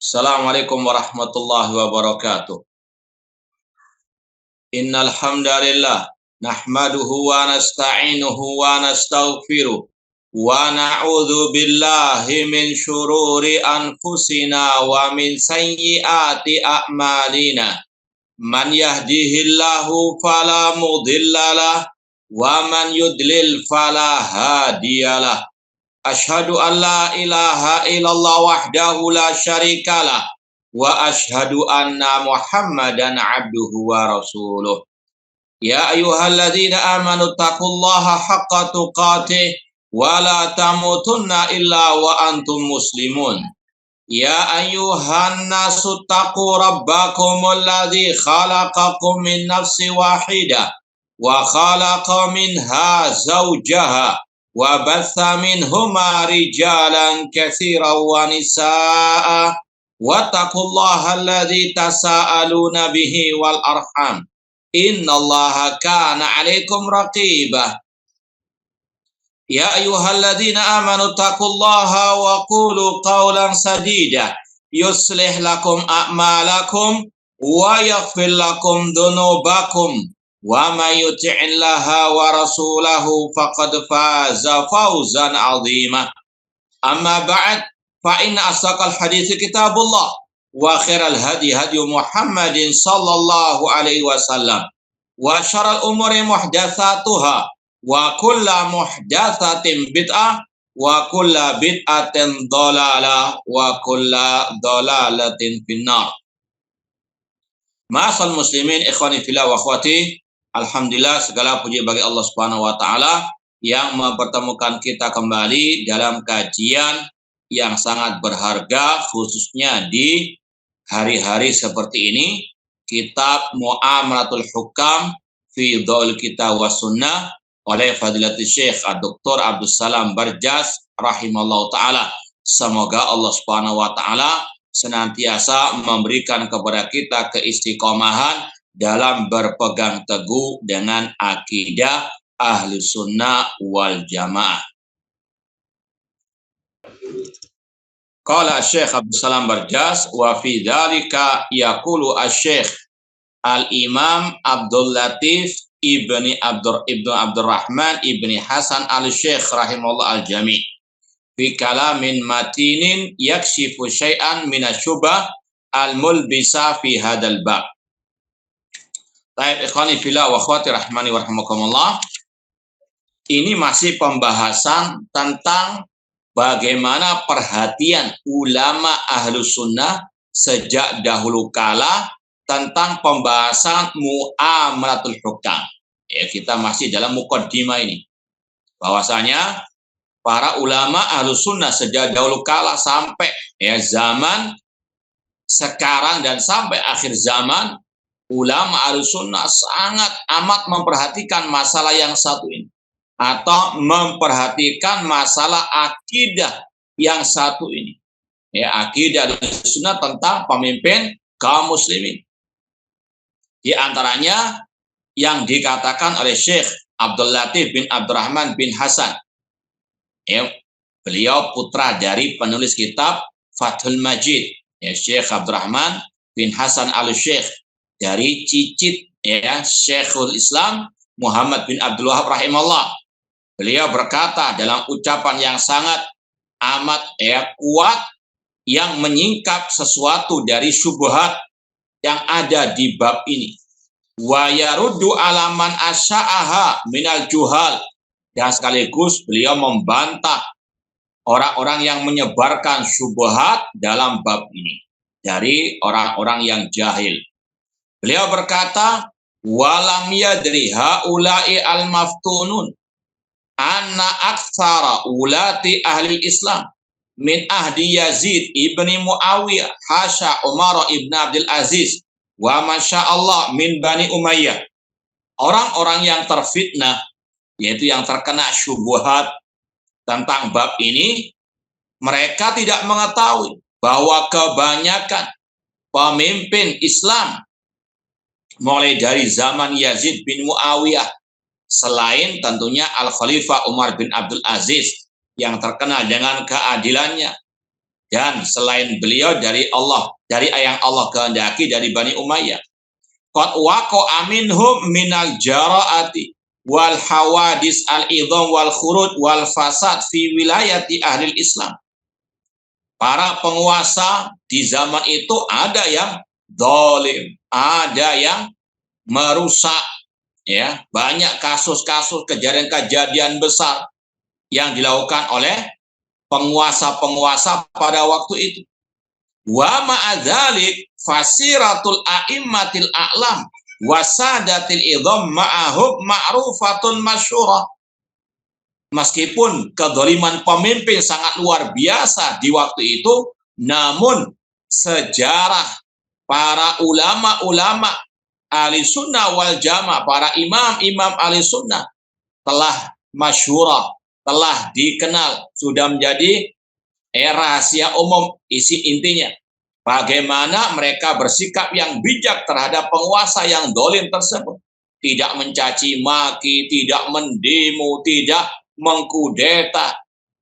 Assalamualaikum warahmatullahi wabarakatuh. Innal hamdalillah nahmaduhu wa nasta'inuhu wa nastaghfiruh wa na'udzu billahi min syururi anfusina wa min sayyiati a'malina. Man yahdihillahu fala mudhillalah wa man yudlil fala hadiyalah. Asyhadu an la ilaha illallah wahdahu la syarikalah wa asyhadu anna Muhammadan abduhu wa rasuluh. Ya ayyuhalladzina amanu taqullaha haqqa tuqatih wa la tamutunna illa wa antum muslimun. Ya ayyuhan nasu taqu rabbakumul ladzi khalaqakum min nafsin wahidah wa khalaqa minha zawjaha wa batha minhuma rijalan katsiran wa nisaa wattaqullaha alladzi tasaaluna bihi wal arham innallaha kana 'alaikum raqibah. Ya ayyuhalladzina amanu taqullaha wa qulu qawlan sadida yuslih lakum a'malakum wa yaghfir lakum dhunubakum wa may yuti'illaha wa rasulahu faqad faza fawzan 'azima. Amma ba'd, fa inna asdaqal hadithi kitabullah wa khairal hadi hadi Muhammadin sallallahu alaihi wasallam wa syarrul umuri muhdatsatuha wa kullu muhdatsatin bid'ah wa kullu bid'atin dhalalah wa kullu dhalalatin finnar. Ma'asal muslimin ikhwani fillah wa akhwati, alhamdulillah segala puji bagi Allah Subhanahu wa taala yang mempertemukan kita kembali dalam kajian yang sangat berharga khususnya di hari-hari seperti ini, kitab Mu'amalatul Hukam fi Dhaul Kitab was Sunnah oleh Fadilatul Syekh Dr. Abdus Salam Barjas rahimallahu taala. Semoga Allah Subhanahu wa taala senantiasa memberikan kepada kita keistiqomahan dalam berpegang teguh dengan akidah ahli sunnah wal jamaah. Qala Syekh Abdus Salam Barjas wa fi dzalika yaqulu asy-Syekh Al-Imam Abdul Latif ibni Abdurrahman ibni Hasan al-Syekh rahimahullah al-jami' fi kalamin matinin yakshifu syai'an minasyubah al-mulbisa fi hadal bab. Baik, ikhwani fillah wa akhwati rahmani wa rahmakumullah. Ini masih pembahasan tentang bagaimana perhatian ulama ahlus sunnah sejak dahulu kala tentang pembahasan muamalatul hukam. Ya, kita masih dalam muqaddimah ini. Bahwasanya para ulama ahlus sunnah sejak dahulu kala sampai zaman sekarang dan sampai akhir zaman, ulama ahlus sunnah sangat amat memperhatikan masalah yang satu ini, atau memperhatikan masalah akidah yang satu ini. Ya, akidah ahlus sunnah tentang pemimpin kaum muslimin. Di antaranya yang dikatakan oleh Syekh Abdul Latif bin Abdurrahman bin Hasan. Ya, beliau putra dari penulis kitab Fathul Majid, ya, Syekh Abdurrahman bin Hasan al-Syekh, dari cicit ya Syekhul Islam Muhammad bin Abdul Wahab rahimahullah. Beliau berkata dalam ucapan yang sangat amat kuat yang menyingkap sesuatu dari syubhat yang ada di bab ini. Wa yaruddu alaman asya'aha minal juhal, dan sekaligus beliau membantah orang-orang yang menyebarkan syubhat dalam bab ini dari orang-orang yang jahil. Beliau berkata, walam yadri haula'i al-maftunun anna aktsara ulati ahli Islam min ahdi Yazid ibni Muawiyah hasya Umar ibn Abdul Aziz wa masyaallah min Bani Umayyah. Orang-orang yang terfitnah, yaitu yang terkena syubhat tentang bab ini, mereka tidak mengetahui bahwa kebanyakan pemimpin Islam mulai dari zaman Yazid bin Muawiyah, selain tentunya Al-Khalifah Umar bin Abdul Aziz yang terkenal dengan keadilannya, dan selain beliau dari yang Allah kehendaki dari Bani Umayyah. Qad waqa'a minhum minal jara'ati wal hawadis al-idham wal khurud wal fasad fi wilayati ahli Islam. Para penguasa di zaman itu ada yang zalim, ada yang merusak, ya, banyak kasus-kasus kejadian-kejadian besar yang dilakukan oleh penguasa-penguasa pada waktu itu. Wa ma'adzalik fasiratul a'immatil a'lam wasadatil idham ma'ahum ma'rufatun masyurah. Meskipun kedoliman pemimpin sangat luar biasa di waktu itu, namun sejarah para ulama-ulama ahli sunnah wal jamaah, para imam-imam ahli sunnah telah masyhurah, telah dikenal, sudah menjadi rahasia umum. Isi intinya, bagaimana mereka bersikap yang bijak terhadap penguasa yang dolim tersebut. Tidak mencaci maki, tidak mendemo, tidak mengkudeta.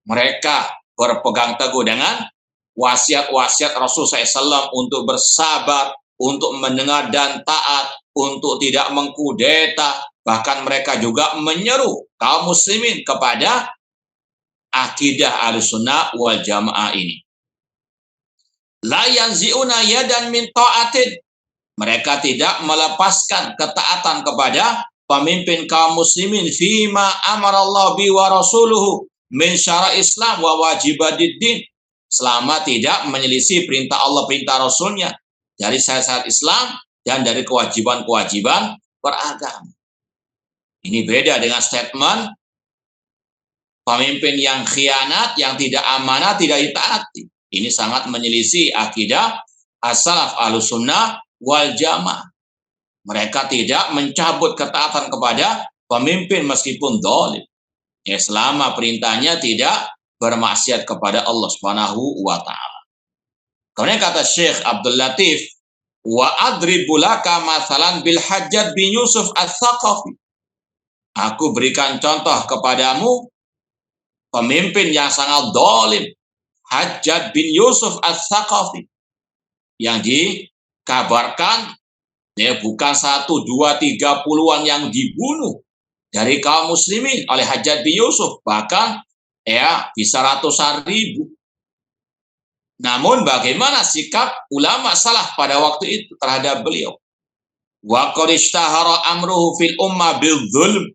Mereka berpegang teguh dengan wasiat-wasiat Rasulullah SAW untuk bersabar, untuk mendengar dan taat, untuk tidak mengkudeta. Bahkan mereka juga menyeru kaum muslimin kepada akidah Ahlussunnah wal Jamaah ini. La yanzi'una yadan min ta'atin. Mereka tidak melepaskan ketaatan kepada pemimpin kaum muslimin fima amarallahu bi wa rasuluhu min syara' Islam wa wajibadiddin, selama tidak menyelisih perintah Allah, perintah Rasulnya dari syariat Islam dan dari kewajiban-kewajiban beragama. Ini beda dengan statement pemimpin yang khianat, yang tidak amanah, tidak ditaati. Ini sangat menyelisih akidah as-salaf Ahlussunnah wal Jamaah. Mereka tidak mencabut ketaatan kepada pemimpin meskipun zalim, ya, selama perintahnya tidak bermaksiat kepada Allah Subhanahu wa taala. Kemudian kata Syekh Abdul Latif, wa adribu laka mathalan bil Hajjaj bin Yusuf Ats-Tsaqafi. Aku berikan contoh kepadamu pemimpin yang sangat zalim, Hajjaj bin Yusuf Ats-Tsaqafi, yang dikabarkan ya bukan 1, 2, 3 puluhan yang dibunuh dari kaum muslimin oleh Hajjaj bin Yusuf, bahkan ya bisa ratusan ribu. Namun bagaimana sikap ulama salaf pada waktu itu terhadap beliau? Wa qad ishtahara amruhu fil ummah bil zulm.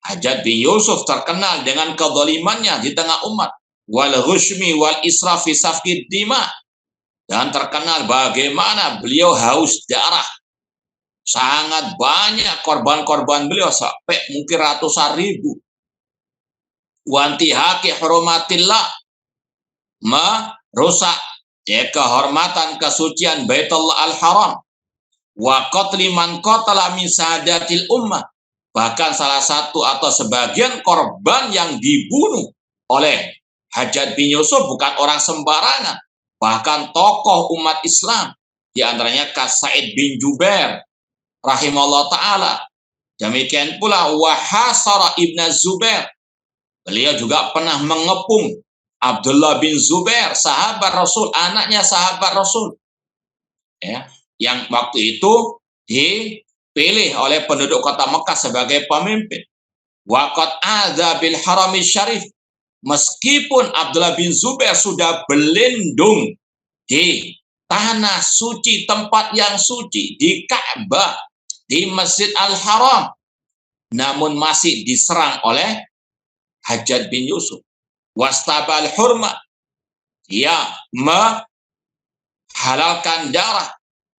Hajjaj bin Yusuf terkenal dengan kezalimannya di tengah umat, wal ghushmi wal israf fi safkid dima, dan terkenal bagaimana beliau haus darah. Sangat banyak korban-korban beliau sampai mungkin ratusan ribu. Wantihaki hurumatillah, merusak ya kehormatan kesucian Baitullah Al-Haram. Wa qatli man qatala min sadatil ummah. Bahkan salah satu atau sebagian korban yang dibunuh oleh Hajjaj bin Yusuf bukan orang sembarangan, bahkan tokoh umat Islam, di antaranya Sa'id bin Jubair rahimahullah ta'ala. Demikian pula Wahasara ibn Zubair. Beliau juga pernah mengepung Abdullah bin Zubair, sahabat Rasul, anaknya sahabat Rasul, ya, yang waktu itu dipilih oleh penduduk kota Mekah sebagai pemimpin. Waqad adza bil harami syarif. Meskipun Abdullah bin Zubair sudah berlindung di tanah suci, tempat yang suci, di Ka'bah, di Masjid Al-Haram, namun masih diserang oleh Hajjaj bin Yusuf. Wastabal hurma, dia menghalalkan darah.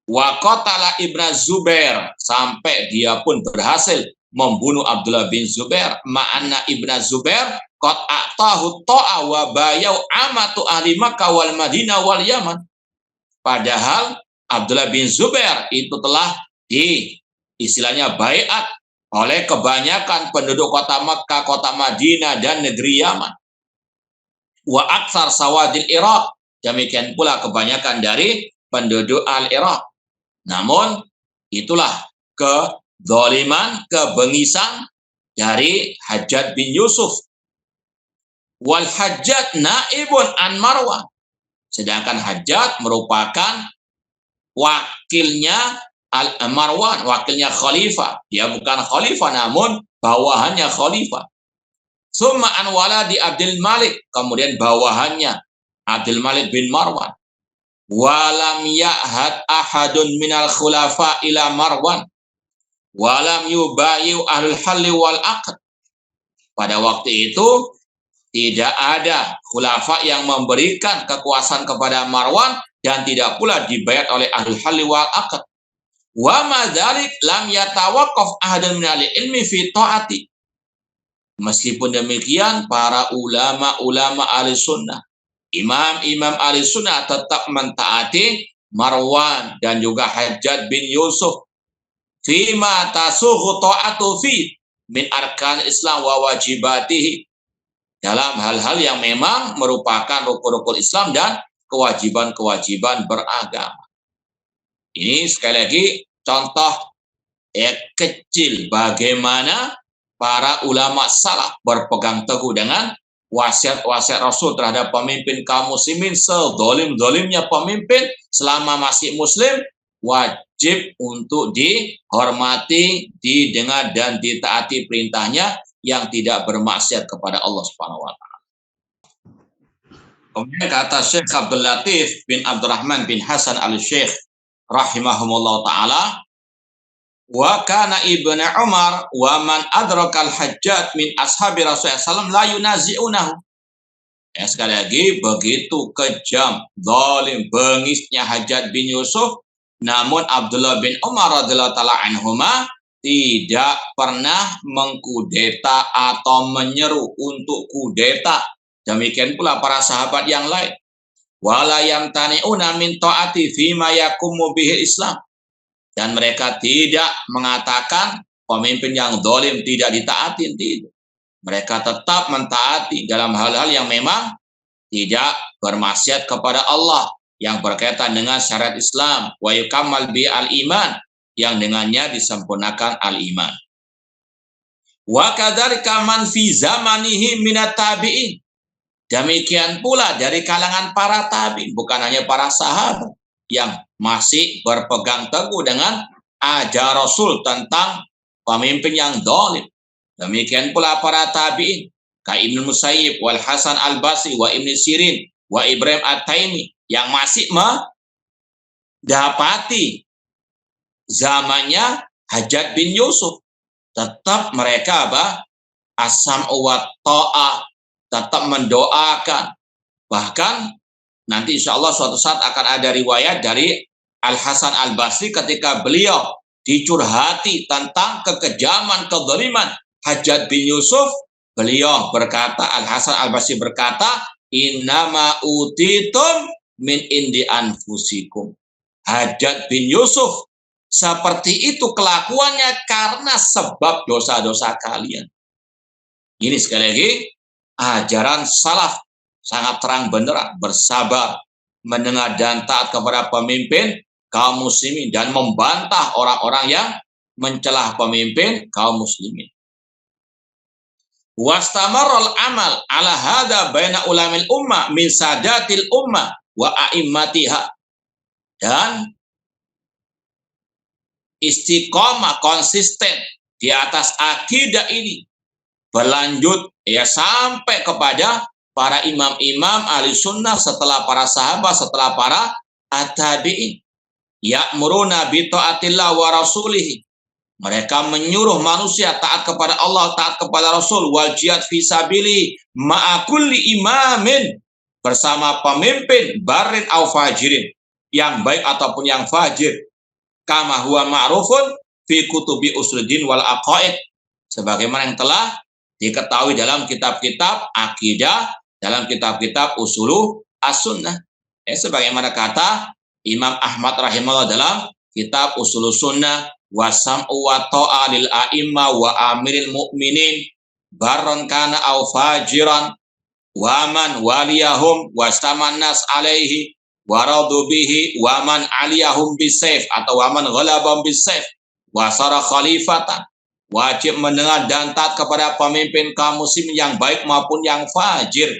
Wa qatala Ibn Zubair, sampai dia pun berhasil membunuh Abdullah bin Zubair. Ma'anna Ibn Zubair qad a'tahu ta'a wa bayau amatu ahli Makkah wal Madinah wal Yaman. Padahal Abdullah bin Zubair itu telah istilahnya baiat oleh kebanyakan penduduk kota Makkah, kota Madinah, dan negeri Yaman. Wa aktsar sawadil Iraq, demikian pula kebanyakan dari penduduk al-Iraq. Namun itulah kezaliman, kebengisan dari Hajjaj bin Yusuf. Wal Hajjaj naibun an Marwan. Sedangkan Hajjaj merupakan wakilnya Marwan, wakilnya khalifah. Dia bukan khalifah namun bawahannya khalifah. Summa an waladi Abdul Malik, kemudian bawahannya Abdul Malik bin Marwan. Walam ya'had ahadun minal khulafa ila Marwan. Walam yubayu ahlul halli wal aqd. Pada waktu itu tidak ada khulafa yang memberikan kekuasaan kepada Marwan dan tidak pula dibayar oleh ahlul halli wal aqd. Wa madzalik lam yatawaqqaf ahadun min ahli ilmi fi taati. Meskipun demikian, para ulama-ulama ahli sunnah, imam-imam ahli sunnah tetap mentaati Marwan dan juga Hajjaj bin Yusuf fima tasughu ta'atu fi min arkan Islam wa wajibatihi, dalam hal-hal yang memang merupakan rukun-rukun Islam dan kewajiban-kewajiban beragama. Ini sekali lagi contoh kecil bagaimana para ulama salaf berpegang teguh dengan wasiat-wasiat Rasul terhadap pemimpin kaum muslimin. Sedolim-dolimnya pemimpin selama masih muslim, wajib untuk dihormati, didengar dan ditaati perintahnya yang tidak bermaksiat kepada Allah Subhanahu wa taala. Kemudian kata Syekh Abdul Latif bin Abdurrahman bin Hasan al-Syekh rahimahumullah ta'ala, wa kana ibnu Umar wa man adrakal Hajjaj min ashabi Rasulullah SAW la yunazi'unahu. Ya, sekali lagi, begitu kejam, zalim, bengisnya Hajjaj bin Yusuf, namun Abdullah bin Umar radhiyallahu ta'ala anhuma tidak pernah mengkudeta atau menyeru untuk kudeta. Demikian pula para sahabat yang lain. Wala yamtani'una min ta'ati fima yakumu bihi Islam. Dan mereka tidak mengatakan pemimpin yang zalim tidak ditaatin, tidak. Mereka tetap mentaati dalam hal-hal yang memang tidak bermaksiat kepada Allah, yang berkaitan dengan syariat Islam. Wa yukammal bi al-iman, yang dengannya disempurnakan al-iman. Wa kadzalika man fi zamanihi minat tabi'in. Demikian pula dari kalangan para tabi'in, bukan hanya para sahabat yang masih berpegang teguh dengan ajar Rasul tentang pemimpin yang zalim. Demikian pula para tabi'in, kayak Ibnu Musayyib, wal Hasan al-Basri, wa Ibnu Sirin, wa Ibrahim at-Taimi, yang masih mendapati zamannya Hajjaj bin Yusuf. Tetap mereka as-sam'u wa ta'ah, tetap mendoakan. Bahkan nanti insya Allah suatu saat akan ada riwayat dari Al-Hasan al-Basri ketika beliau dicurhati tentang kekejaman, kezaliman Hajjaj bin Yusuf. Beliau berkata, Al-Hasan al-Basri berkata, innama utitum min indi anfusikum. Hajjaj bin Yusuf seperti itu kelakuannya karena sebab dosa-dosa kalian. Ini sekali lagi ajaran salaf, sangat terang benderang, bersabar, mendengar dan taat kepada pemimpin kaum muslimin dan membantah orang-orang yang mencelah pemimpin kaum muslimin. Wastamarul amal ala hada baina ulamil ummah min sadatil ummah wa a'immatiha. Dan istiqomah konsisten di atas akidah ini berlanjut ya sampai kepada para imam-imam ahli sunnah setelah para sahabat, setelah para at-tabi'in. Ya'muruna bi ta'atillah wa rasulihi. Mereka menyuruh manusia taat kepada Allah, taat kepada Rasul, wal jihad fi sabilihi ma'a kulli imamin, bersama pemimpin barin au fajirin, yang baik ataupun yang fajir. Kama huwa ma'rufun fi kutubi usuluddin wal aqaid, sebagaimana yang telah diketahui dalam kitab-kitab akidah, dalam kitab-kitab usulu as-sunnah. Sebagaimana kata Imam Ahmad rahimahullah dalam kitab usulu sunnah, wasam'u wa ta'a lil a'imma wa amiril mu'minin barron kana au fajiran wa man waliyahum wastaman nas alaihi wa radu bihi wa man aliyahum bisayf atau wa man ghalabahum bisayf wa sara khalifatan. Wajib mendengar dan taat kepada pemimpin kaum muslim yang baik maupun yang fajir.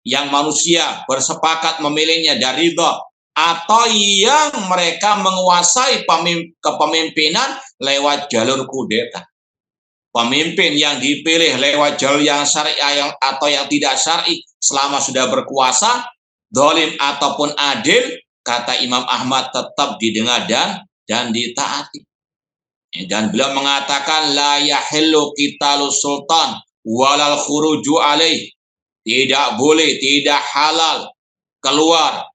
yang manusia bersepakat memilihnya dari ridha, atau yang mereka menguasai kepemimpinan lewat jalur kudeta. Pemimpin yang dipilih lewat jalur yang syar'i atau yang tidak syar'i selama sudah berkuasa, dolim ataupun adil, kata Imam Ahmad tetap didengar dan ditaati. Dan beliau mengatakan la yahillu qitalu sultan walal khuruju alaih. Tidak boleh, tidak halal keluar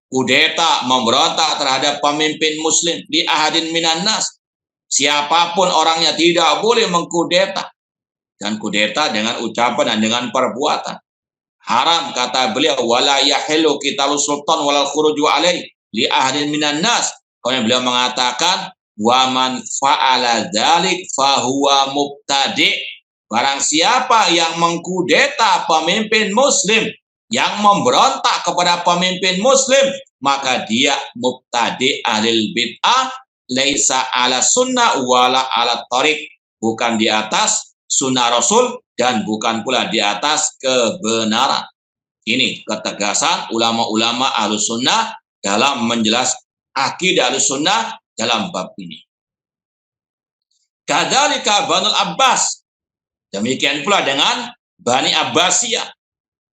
kudeta memberontak terhadap pemimpin muslim di ahadin minan nas. Siapapun orangnya tidak boleh mengkudeta. Dan kudeta dengan ucapan dan dengan perbuatan. Haram, kata beliau, wala yahillu qitalu sultan walal khuruju alaih li ahadin minan nas. Kemudian beliau mengatakan wa man fa'ala dzalik fahuwa mubtadi'. Barang siapa yang mengkudeta pemimpin muslim, yang memberontak kepada pemimpin muslim, maka dia mubtadi' ahlil bid'ah, laisa ala sunnah wala ala tariq. Bukan di atas sunnah Rasul dan bukan pula di atas kebenaran. Ini ketegasan ulama-ulama Ahlus Sunnah dalam menjelaskan akidah Ahlus Sunnah dalam bab ini. Kadzalika Banul Abbas. Demikian pula dengan Bani Abbasiyah.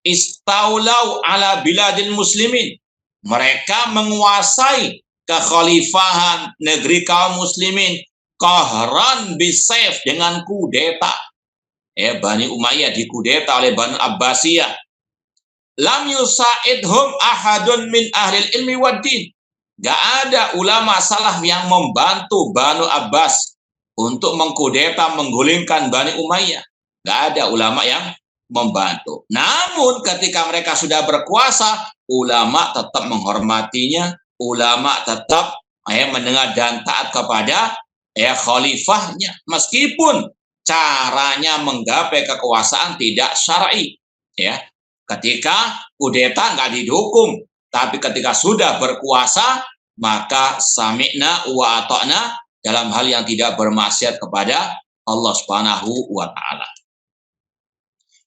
Istaulau ala biladil muslimin. Mereka menguasai kekhalifahan negeri kaum muslimin. Qahran bisayf, dengan kudeta. Bani Umayyah dikudeta oleh Bani Abbasiyah. Lam yusaidhum ahadun min ahlil ilmi wad din. Gak ada ulama salaf yang membantu Bani Abbas untuk mengkudeta, menggulingkan Bani Umayyah. Gak ada ulama yang membantu. Namun ketika mereka sudah berkuasa, ulama tetap menghormatinya, ulama tetap mendengar dan taat kepada khalifahnya, meskipun caranya menggapai kekuasaan tidak syar'i. Ketika kudeta nggak didukung, tapi ketika sudah berkuasa, maka sami'na wa ata'na dalam hal yang tidak bermaksiat kepada Allah Subhanahu wa taala.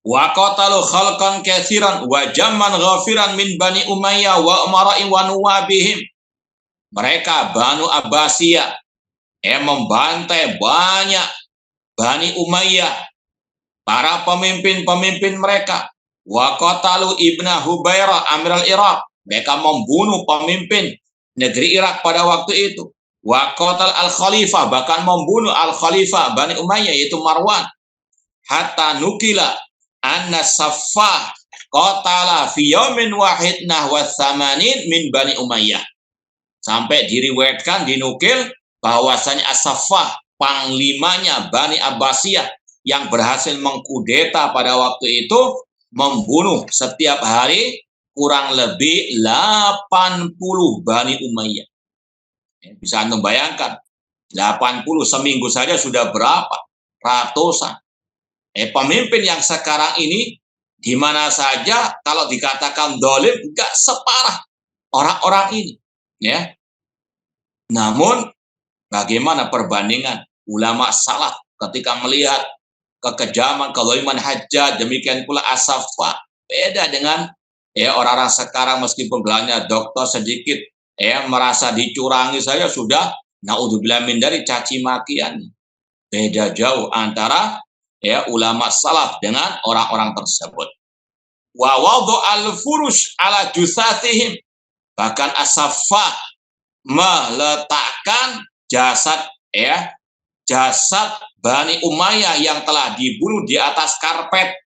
Wa qatalu khalqan katsiran wa jamman ghafiran min Bani Umayyah wa umara'i wa nuwabihim. Mereka Banu Abbasiyah membantai banyak Bani Umayyah, para pemimpin-pemimpin mereka. Wa qatalu Ibnu Hubairah Amir al-Iraq. Mereka membunuh pemimpin negeri Irak pada waktu itu. Wa qatal al-Khalifah, bahkan membunuh al-Khalifah Bani Umayyah yaitu Marwan. Hatta nukila anna Saffah qatala fi yaumin wahid nahwa tsamanin min Bani Umayyah. Sampai diriwayatkan, dinukil bahwasanya As-Saffah, panglimanya Bani Abbasiyah yang berhasil mengkudeta pada waktu itu, membunuh setiap hari kurang lebih 80 Bani Umayyah. Bisa Anda bayangkan, 80 seminggu saja sudah berapa? Ratusan. Pemimpin yang sekarang ini di mana saja kalau dikatakan dolim enggak separah orang-orang ini, Namun bagaimana perbandingan ulama salaf ketika melihat kekejaman, kezaliman Hajjaj, demikian pula As-Saffah, beda dengan orang-orang sekarang meskipun gelarnya dokter sedikit merasa dicurangi saja sudah naudzubillah min dari caci makian. Beda jauh antara ulama salaf dengan orang-orang tersebut. Wa wada'al furush ala jusatihim. Bahkan As-Saffah meletakkan jasad Bani Umayyah yang telah dibunuh di atas karpet.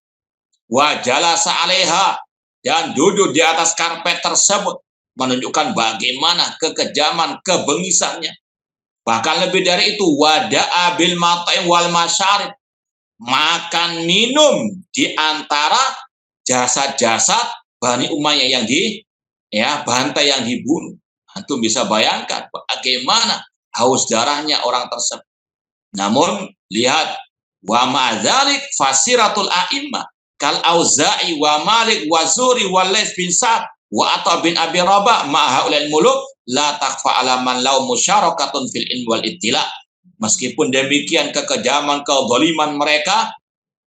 Wa jalasa 'alaiha, dan duduk di atas karpet tersebut, menunjukkan bagaimana kekejaman, kebengisannya. Bahkan lebih dari itu, wada'a bil mata'im wal masyarib, makan minum di antara jasad-jasad Bani Umayyah yang bantai, yang dibunuh. Antum bisa bayangkan bagaimana haus darahnya orang tersebut. Namun lihat, wa ma'dzalik fasiratul a'immah kal Auza'i wa Malik wa Zuri wa Laits bin Sa'd wa Atha bin Abi Rabah ma'a haulal muluk la takfa ala man lau musyarakatun fil in wal ittila. Meskipun demikian kekejaman, kezaliman mereka,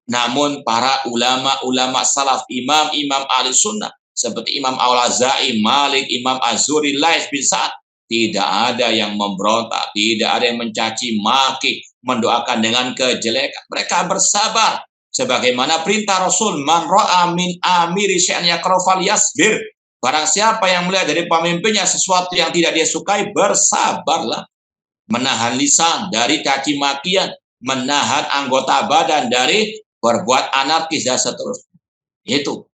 Namun para ulama-ulama salaf, imam-imam ahli sunnah, seperti Imam Al-Auza'i, Malik, Imam Az-Zuhri, Lais bin Sa'ad, tidak ada yang memberontak, tidak ada yang mencaci maki, mendoakan dengan kejelekan. Mereka bersabar. Sebagaimana perintah Rasul, man ra'a min amiri syai'an yakrahu falyasbir. Barang siapa yang melihat dari pemimpinnya sesuatu yang tidak dia sukai, bersabarlah. Menahan lisan dari caci makian, menahan anggota badan dari berbuat anarkis dan seterusnya. Itu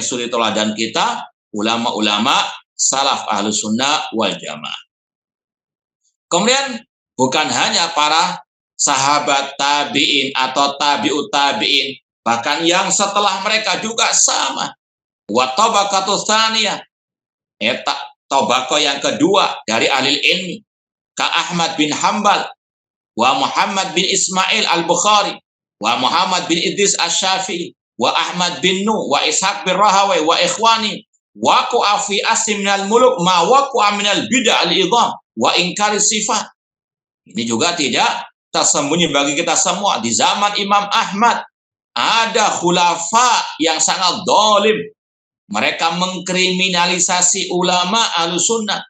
suri teladan kita, ulama-ulama salaf ahlus sunnah wal jamaah. Kemudian bukan hanya para sahabat tabi'in atau tabi'ut tabi'in, bahkan yang setelah mereka juga sama. Wa tabaqatu tsaniyah, tabaqah yang kedua dari ahli ilmi, ka Ahmad bin Hambal, wa Muhammad bin Ismail al-Bukhari, wa Muhammad bin Idris asy-Syafi'i, wa Ahmad bin Nuh, wa Ishaq bin Rahawai, wa ikhwani, wa fi asli minal muluk ma waqa'a minal bid'ah al-idham wa ingkari sifat. Ini juga tidak tersembunyi bagi kita semua. Di zaman Imam Ahmad ada khulafa yang sangat zalim. Mereka mengkriminalisasi ulama Ahlussunnah.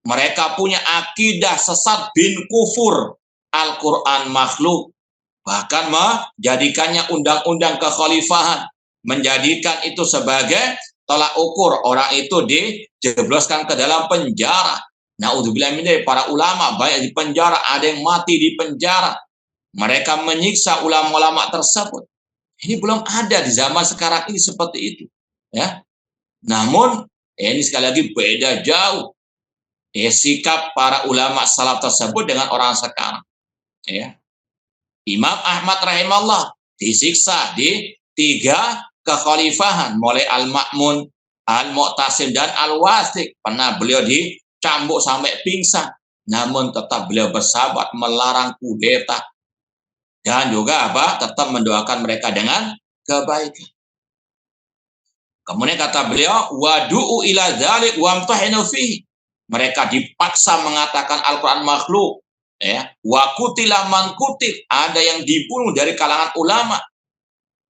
Mereka punya akidah sesat bin kufur. Al-Quran makhluk. Bahkan menjadikannya undang-undang kekhalifahan. Menjadikan itu sebagai tolak ukur. Orang itu dijebloskan ke dalam penjara. Naudzubillah min dzalik, para ulama banyak di penjara, ada yang mati di penjara. Mereka menyiksa ulama-ulama tersebut. Ini belum ada di zaman sekarang ini seperti itu. Ya. Namun ini sekali lagi beda jauh sikap para ulama salaf tersebut dengan orang sekarang. Ya. Imam Ahmad rahimahullah disiksa di 3 kekhalifahan, mulai Al-Ma'mun, Al-Mu'tasim, dan Al-Wathiq. Pernah beliau dicambuk sampai pingsan, namun tetap beliau bersabar melarang kudeta dan juga tetap mendoakan mereka dengan kebaikan. Kemudian kata beliau, wadu'u ila dzalik wamtahinu fihi. Mereka dipaksa mengatakan Al-Quran makhluk. Ya, wa qutila man qutil, ada yang dibunuh dari kalangan ulama.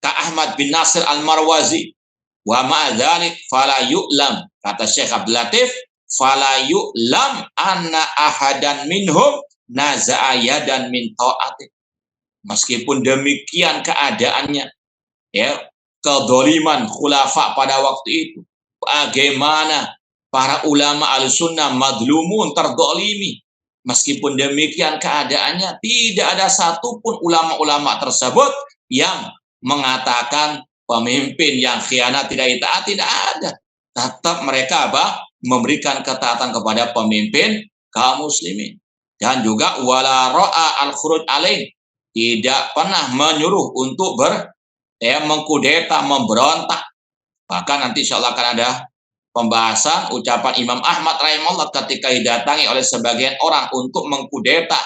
Ka Ahmad bin Nasir Al-Marwazi. Wa ma'adzalik fala yu'lam. Kata Syekh Abdul Latif, fala yu'lam anna ahadan minhum naza'a yadan min ta'ati. Meskipun demikian keadaannya, ya, kedoliman khulafa pada waktu itu, bagaimana para ulama al-sunnah madlumun, terdolimi. Meskipun demikian keadaannya, tidak ada satupun ulama-ulama tersebut yang mengatakan pemimpin yang khianat tidak ditaati, tidak ada. Tetap mereka memberikan ketaatan kepada pemimpin kaum muslimin. Dan juga wala ra'a al-khuruj alaih, tidak pernah menyuruh untuk mengkudeta, memberontak. Bahkan nanti insyaallah akan ada pembahasan ucapan Imam Ahmad rahimahullah ketika didatangi oleh sebagian orang untuk mengkudeta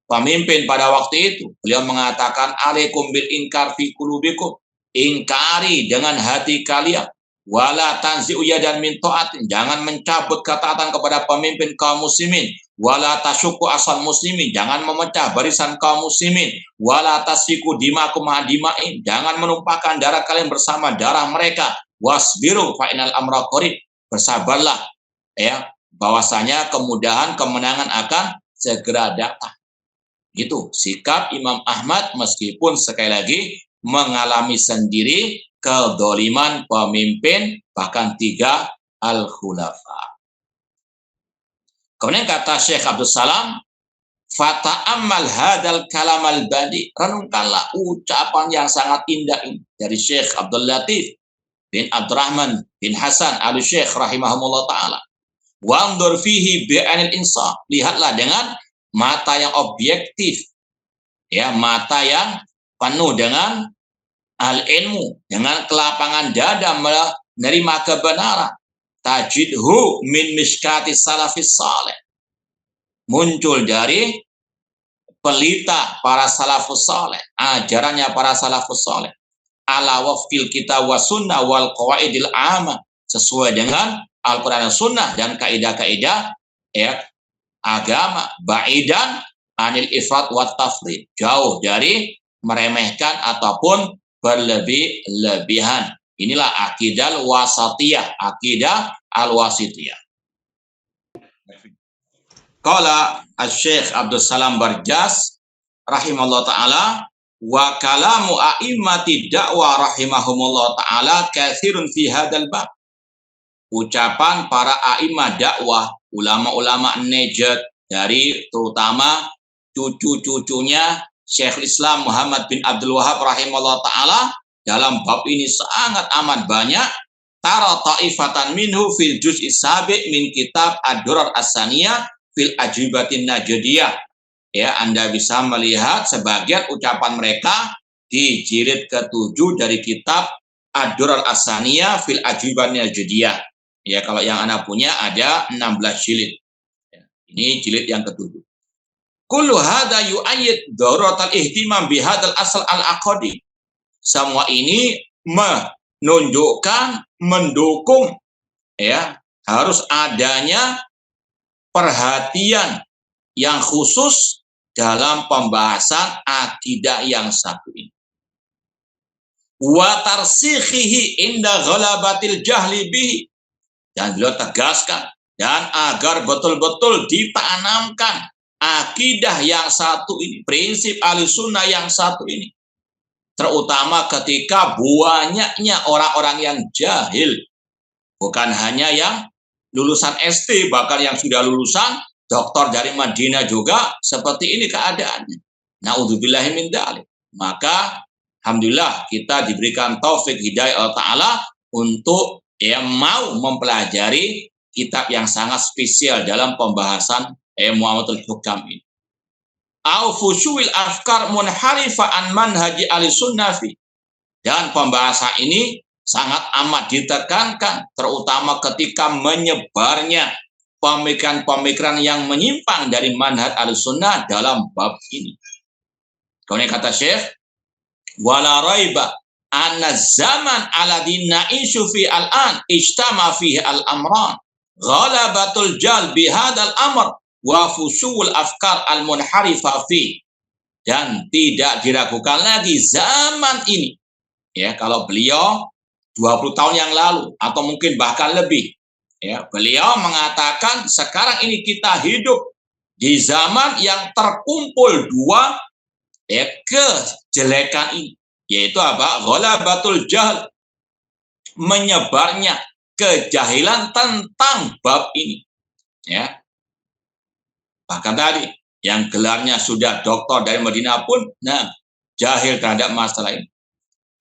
pemimpin pada waktu itu. Beliau mengatakan, alaikum bil inkar fi qulubikum, ingkari dengan hati kalian, wala tanzi'u yadan min ta'atin, jangan mencabut ketaatan kepada pemimpin kaum muslimin, wala tasyuku asal muslimin, jangan memecah barisan kaum muslimin, wala tasfiku dimakum dima'in, jangan menumpahkan darah kalian bersama darah mereka, wasbiru fa inal amra qarib, bersabarlah, ya, bahwasanya kemudahan kemenangan akan segera datang. Itu sikap Imam Ahmad, meskipun sekali lagi mengalami sendiri kedoliman pemimpin, bahkan 3 al-khulafa. Kemudian kata Syekh Abdul Salam, fata'ammal hadal kalam al-badi, renungkanlah ucapan yang sangat indah ini dari Syekh Abdul Latif bin Abdurrahman bin Hasan al-Syekh rahimahumullah ta'ala. Wandur fihi bi'anil insaf, lihatlah dengan mata yang objektif, ya, mata yang penuh dengan al-ilmu, dengan kelapangan dada menerima kebenaran. Tajidhu min miskati salafis saleh, muncul dari pelita para salafus saleh, ajarannya para salafus saleh, ala wafqil kitab wa sunnah wal qawaidil amah, sesuai dengan Al-Quran dan Sunnah dan kaidah-kaidah, ya, agama, ba'idan anil ifrat wa tafrid, jauh dari meremehkan ataupun berlebih-lebihan. Inilah akidah wasatiyah, akidah al-wasitiyah. Qala Asy-Syaikh Abdul Salam Barjas rahimahullah taala wa kalamu a'immati dakwah rahimahumullah taala katsirun fi hadzal bab. Ucapan para a'immah dakwah, ulama-ulama Najd dari terutama cucu-cucunya Syekh Islam Muhammad bin Abdul Wahab rahimahullah taala dalam bab ini sangat amat banyak. Tara ta'ifatan minhu fil juz'i sabi' min kitab Ad-Durar As-Saniyah fil Ajibatin Najdiyah. Ya, Anda bisa melihat sebagian ucapan mereka di jilid ke-7 dari kitab Ad-Durar As-Saniyah fil Ajibatin Najdiyah. Ya, kalau yang Anda punya ada 16 jilid. Ya, ini jilid yang ke-7. Kullu hadza yu'ayyid daruratal ihtimam bihadzal asal al-aqdi. Semua ini menunjukkan, mendukung ya, harus adanya perhatian yang khusus dalam pembahasan akidah yang satu ini. Wa tarsikhihi inda ghalabatil jahli bihi. Dan beliau tegaskan, dan agar betul-betul ditanamkan akidah yang satu ini, prinsip Ahlussunnah yang satu ini. Terutama ketika banyaknya orang-orang yang jahil. Bukan hanya yang lulusan SD, bahkan yang sudah lulusan doktor dari Madinah juga seperti ini keadaannya. Na'udzubillahi min dzalik. Maka alhamdulillah kita diberikan taufik hidayah Allah Ta'ala untuk yang mau mempelajari kitab yang sangat spesial dalam pembahasan Muhammadul Hukam ini. Au fusyuil afkar munharifa an manhaji ahlussunnah fi. Dan pembahasan ini sangat amat ditekankan, terutama ketika menyebarnya pemikiran-pemikiran yang menyimpang dari manhaj ahlussunnah dalam bab ini. Kemudian kata Syekh, wala raiba anna zaman alladzi na'ishu fi al-an ijtama fihi al-amran ghalabatul jal bihadzal amr wa fusul afkar al-munharifa fi. Dan tidak diragukan lagi zaman ini, ya, kalau beliau 20 tahun yang lalu atau mungkin bahkan lebih, ya, beliau mengatakan sekarang ini kita hidup di zaman yang terkumpul dua ya, kejelekan ini, yaitu apa? Ghalabatul jahl, menyebarnya kejahilan tentang bab ini, ya. Bahkan tadi yang gelarnya sudah doktor dari Madinah pun jahil terhadap masalah ini.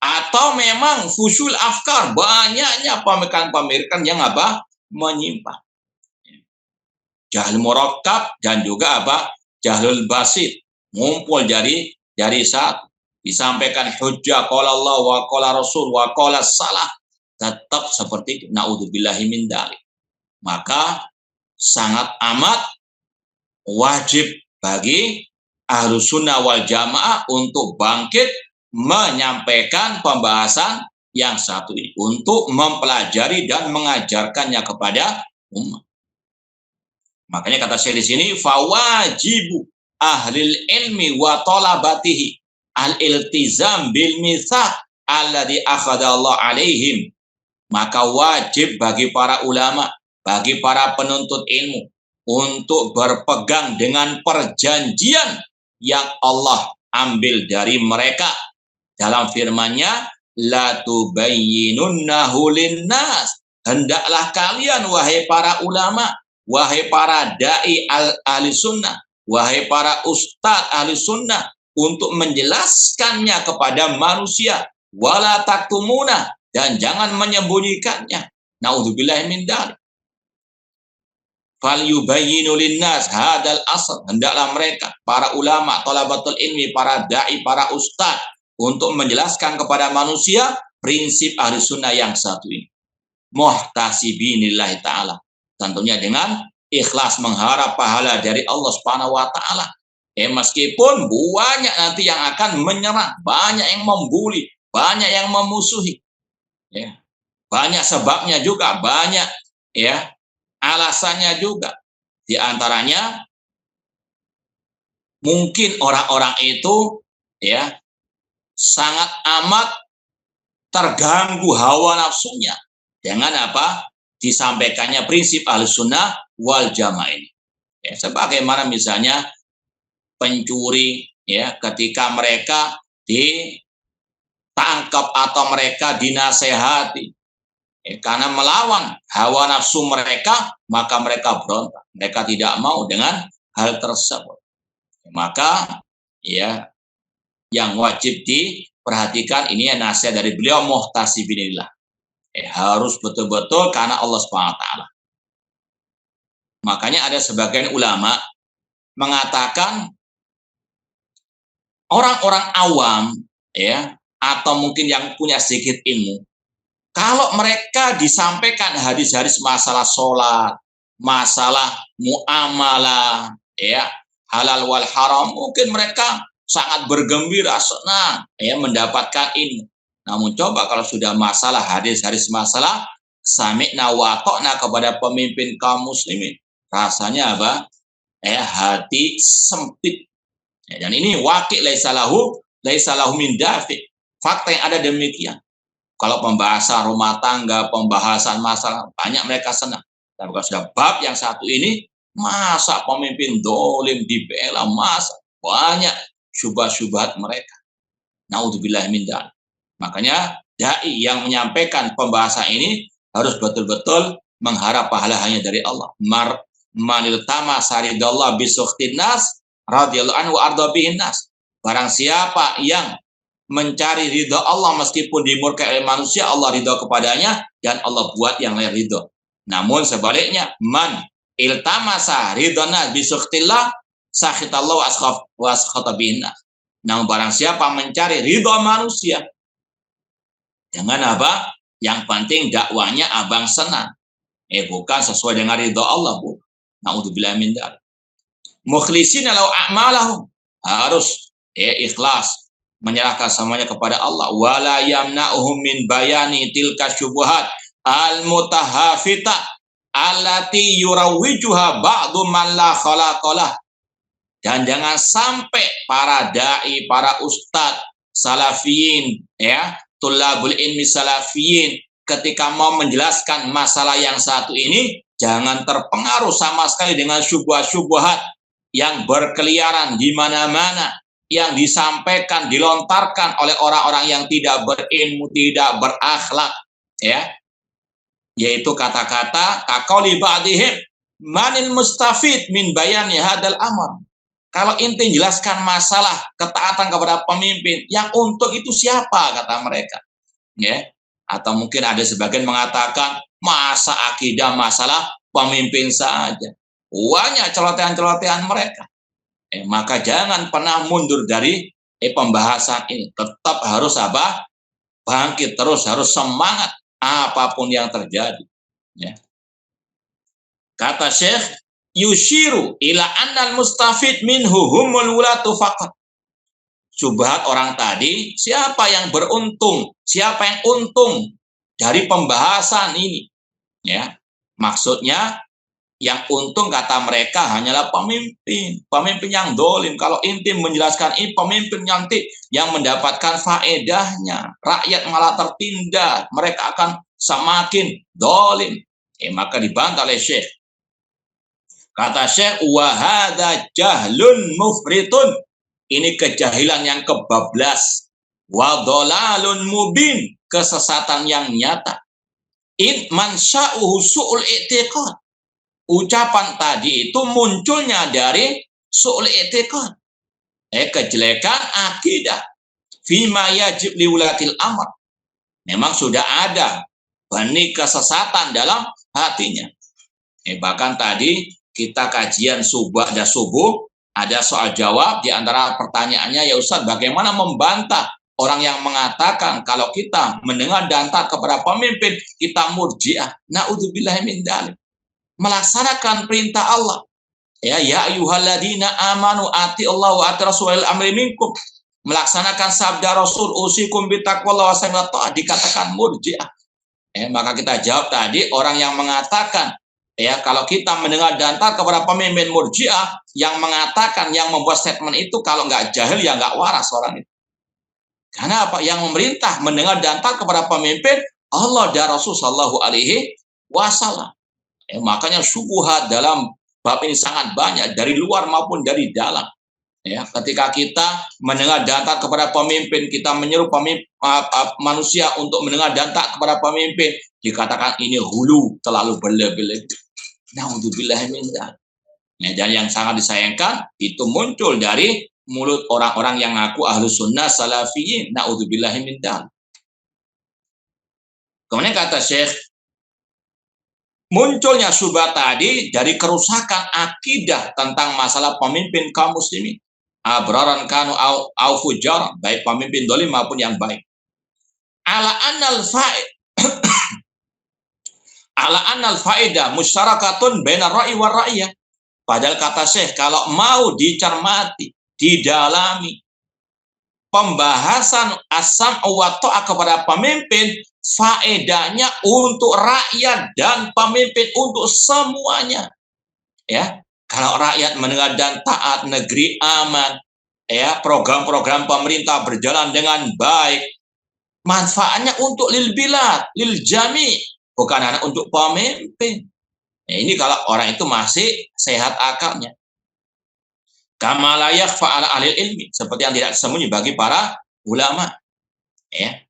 Atau memang fusul afkar, banyaknya pemikiran-pemikiran yang apa? Menyimpang. Jahil murakkab dan juga apa? Jahlul basit, ngumpul dari satu. Disampaikan hujjah qala Allah wa qala Rasul wa qala salah, tetap seperti itu. Na'udzubillahi min dzalik. Maka sangat amat wajib bagi Ahlussunnah wal Jamaah untuk bangkit menyampaikan pembahasan yang satu ini, untuk mempelajari dan mengajarkannya kepada umat. Makanya kata saya di sini, fawajibu ahlil ilmi wa talabatihi al-iltizam bil mitsaq alladzi akhadallahu alaihim. Maka wajib bagi para ulama, bagi para penuntut ilmu untuk berpegang dengan perjanjian yang Allah ambil dari mereka dalam firman-Nya, la tubayyinunnahu linnas. Hendaklah kalian wahai para ulama, wahai para dai ahli sunnah, wahai para ustadz ahli sunnah, untuk menjelaskannya kepada manusia, wala taktumuna, dan jangan menyembunyikannya. Naudzubillahi min dzalik. Fal yubayyinu linnas hadal asl. Hendaklah mereka, para ulama, thalabatul ilmi, para dai, para ustadz, untuk menjelaskan kepada manusia prinsip ahli sunnah yang satu ini. Muhtasibinillahi ta'ala. Tentunya dengan ikhlas mengharap pahala dari Allah Subhanahu wa ta'ala. Meskipun banyak nanti yang akan menyerang, banyak yang membuli, banyak yang memusuhi. Ya. Banyak sebabnya juga, banyak ya alasannya juga. Di antaranya mungkin orang-orang itu ya sangat amat terganggu hawa nafsunya dengan apa? Disampaikannya prinsip Ahlussunnah wal Jamaah ini. Ya, sebagaimana misalnya pencuri, ya, ketika mereka ditangkap atau mereka dinasehati, ya, karena melawan hawa nafsu mereka, maka mereka berontak. Mereka tidak mau dengan hal tersebut. Maka ya, yang wajib diperhatikan ini ya, nasihat dari beliau muhtasibinillah. Harus betul-betul karena Allah SWT. Makanya ada sebagian ulama mengatakan orang-orang awam, ya, atau mungkin yang punya sedikit ilmu, kalau mereka disampaikan hadis-hadis masalah sholat, masalah muamalah, ya, halal wal haram, mungkin mereka sangat bergembira, senang, ya, mendapatkan ilmu. Namun coba kalau sudah masalah hadis-hadis masalah sami'na wa ta'na kepada pemimpin kaum muslimin, rasanya apa? Hati sempit. Dan ini wakil laisa lahu min dafi. Fakta yang ada demikian. Kalau pembahasan rumah tangga, pembahasan masalah, banyak mereka senang. Tapi kalau sudah bab yang satu ini, masa pemimpin dolim dibela, masa banyak syubhat-syubhat mereka. Naudzubillah min dzalik. Makanya dai yang menyampaikan pembahasan ini harus betul-betul mengharap pahala hanya dari Allah. Manil tama saridallah bisukhtin nas radhiyallahu anhu arda bihin nas. Barang siapa yang mencari ridha Allah meskipun dimurkai oleh manusia, Allah ridha kepadanya dan Allah buat yang lain ridha. Namun sebaliknya, man iltamasa ridana bisukhtillah sakhitallahu wa askhata bihin nas. Namun barang siapa mencari ridha manusia, jangan apa? Yang penting dakwanya abang senang. Bukan sesuai dengan ridha Allah, Bu. Naudzubillah min dzalik. Mukhlishina lahu a'malahum, harus ikhlas menyerahkan semuanya kepada Allah. Wala yamna'uhum min bayani tilka syubhat al-mutahafita allati yurawwijuha ba'du man la khalaqalah. Dan jangan sampai para dai, para ustadz salafiyin, ya, tulabul ilmi salafiyin, ketika mau menjelaskan masalah yang satu ini, jangan terpengaruh sama sekali dengan syubhat-syubhat yang berkeliaran di mana-mana, yang disampaikan, dilontarkan oleh orang-orang yang tidak berilmu, tidak berakhlak, ya. Yaitu kata-kata kaqauli ba'dihim manil mustafid min bayani hadal amr. Kalau inti jelaskan masalah ketaatan kepada pemimpin, yang untung itu siapa, kata mereka. Ya. Atau mungkin ada sebagian mengatakan masa akidah masalah pemimpin saja. Banyak celotehan-celotehan mereka. Maka jangan pernah mundur dari pembahasan ini. Tetap harus apa? Bangkit terus, harus semangat apapun yang terjadi. Ya. Kata Syekh, yushiru ila annal mustafid minhu humul wulatu faqat. Subhat orang tadi, siapa yang beruntung, siapa yang untung dari pembahasan ini, ya. Maksudnya yang untung kata mereka hanyalah pemimpin yang dolim. Kalau inti menjelaskan ini, pemimpin yang mendapatkan faedahnya, rakyat malah tertindas, mereka akan semakin dolim. Maka dibantah oleh Syekh. Kata Syekh, wahada jahlun mufritun. Ini kejahilan yang kebablas. Wadolalun mubin. Kesesatan yang nyata. In mansya'uhu su'ul i'tiqad. Ucapan tadi itu munculnya dari su'ul i'tiqad. Kejelekan akidah. Fima yajib liwulatil amr. Memang sudah ada benih kesesatan dalam hatinya. Bahkan tadi kita kajian subuh, ada soal jawab, di antara pertanyaannya, ya Ustaz, bagaimana membantah orang yang mengatakan kalau kita mendengar dan taat kepada pemimpin, kita murjiah. Na'udzubillahi min dzalik. Melaksanakan perintah Allah. Ya ayyuhalladzina amanu ati Allah wa ati rasulil amri minkum. Melaksanakan sabda Rasul, usikum bitaqwallahi wa sami'at ta'ah, dikatakan murjiah. Maka kita jawab tadi, orang yang mengatakan kalau kita mendengar dan taat kepada pemimpin murjiah, yang mengatakan, yang membuat statement itu, kalau nggak jahil ya nggak waras orang itu. Karena apa? Yang memerintah mendengar dan taat kepada pemimpin Allah dan Rasul Shallallahu Alaihi Wasallam. Makanya syubhat dalam bab ini sangat banyak dari luar maupun dari dalam. Ya, ketika kita mendengar dan taat kepada pemimpin, kita menyeru manusia untuk mendengar dan taat kepada pemimpin, dikatakan ini hulu, terlalu berlebihan. Naudzubillah min dzalik. Dan yang sangat disayangkan itu muncul dari mulut orang-orang yang ngaku ahlus sunnah salafiyin. Naudzubillah min dzalik. Kemudian kata Syekh, munculnya syubhat tadi dari kerusakan akidah tentang masalah pemimpin kaum muslimin. Abraran kanu au fujar, baik pemimpin dolim maupun yang baik. Ala annal faedah musyarakatun bainar ra'i war ra'iyah. Padahal kata Syekh, kalau mau dicermati, didalami pembahasan asam wa ta'ah kepada pemimpin, faedahnya untuk rakyat dan pemimpin, untuk semuanya. Ya, kalau rakyat mendengar dan taat, negeri aman, ya, program-program pemerintah berjalan dengan baik, manfaatnya untuk lil bilad, lil jami, bukan hanya untuk pemimpin. Nah, ini kalau orang itu masih sehat akalnya. Kama la yakhfa ala ahli ilmi, seperti yang tidak sembunyi bagi para ulama. Ya.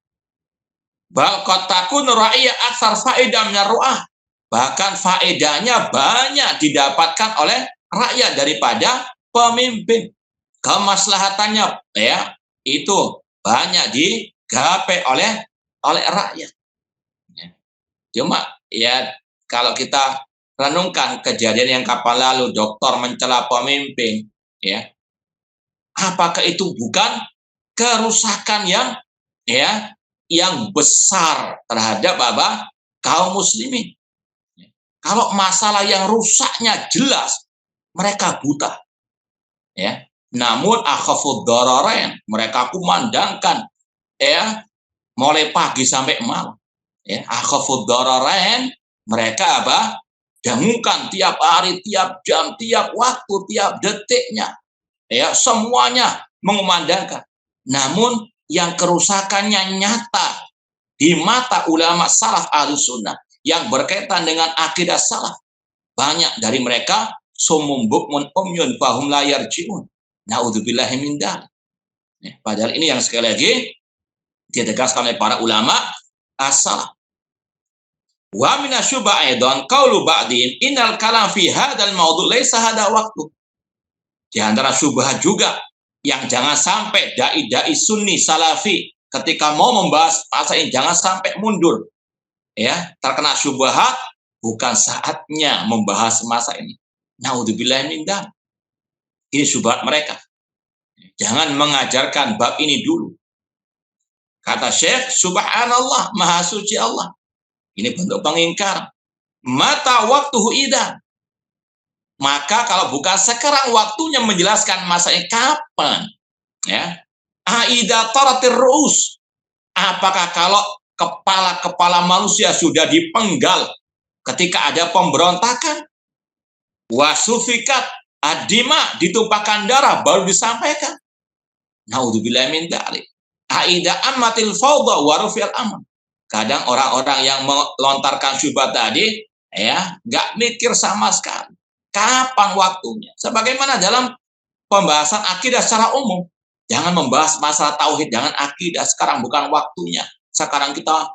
Bal qad takun ra'iyya aksar faedah min ru'ah. Bahkan faedahnya banyak didapatkan oleh rakyat daripada pemimpin. Kemaslahatannya ya itu banyak digapai oleh rakyat. Ya. Cuma ya kalau kita renungkan kejadian yang kapan lalu dokter mencela pemimpin, ya, apakah itu bukan kerusakan yang besar terhadap kaum muslimin? Kalau masalah yang rusaknya jelas, mereka buta. Ya. Namun akhafud dararain, mereka kumandangkan ya mulai pagi sampai malam. Ya, akhafud dararain, mereka dengungkan tiap hari, tiap jam, tiap waktu, tiap detiknya. Ya, semuanya mengumandangkan. Namun yang kerusakannya nyata di mata ulama salaf ahlus sunnah yang berkaitan dengan akidah salaf, banyak dari mereka sumum bukmun umyun fahum la yarji'un. Naudzubillahi min dzalik. Padahal ini yang sekali lagi ditegaskan oleh para ulama as-salaf. Wa minasyuba aidan qaulu ba'din innal kalam fi hadzal mawdu' laisa hada waktu. Di antara syubhat juga yang jangan sampai dai-dai sunni salafi ketika mau membahas masa ini jangan sampai mundur. Ya, terkena syubhat, bukan saatnya membahas masa ini. Naudzubillahi min dzalik. Ini syubhat mereka. Jangan mengajarkan bab ini dulu. Kata Syekh, subhanallah, maha suci Allah. Ini bentuk pengingkar. Mata waktuhu idan. Maka kalau bukan sekarang waktunya menjelaskan masa ini, kapan? Ya. Aida taratir ru'us. Apakah kalau kepala-kepala manusia sudah dipenggal ketika ada pemberontakan? Wasufikat adima, ditumpahkan darah baru disampaikan. Naudzubillahi min dzalik. Aida ammatil fawdha wa rufi'al amr. Kadang orang-orang yang melontarkan syubhat tadi ya nggak mikir sama sekali kapan waktunya. Sebagaimana dalam pembahasan akidah secara umum, jangan membahas masalah tauhid, jangan akidah, sekarang bukan waktunya. Sekarang kita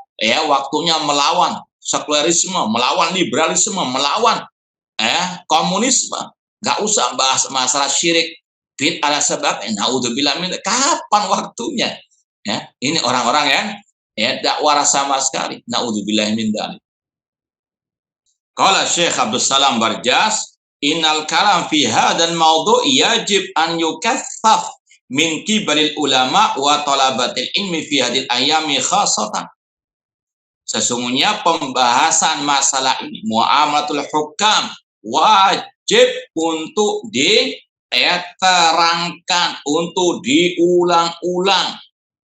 waktunya melawan sekularisme, melawan liberalisme, melawan komunisme. Nggak usah bahas masalah syirik, bid'ah sebab naudzubillah min. Kapan waktunya? Ya, ini orang-orang yang tak waras sama sekali. Naudzubillah min dzalik. Qala Syekh Abdul Salam Barjas, innal kalam fi hadzal mawdu' yajib an yukaththaf min qibalil ulama wa talabatil ilmi fi hadil ayami khassatan. Sesungguhnya pembahasan masalah ini, muamalatul hukam, wajib untuk diterangkan, untuk diulang-ulang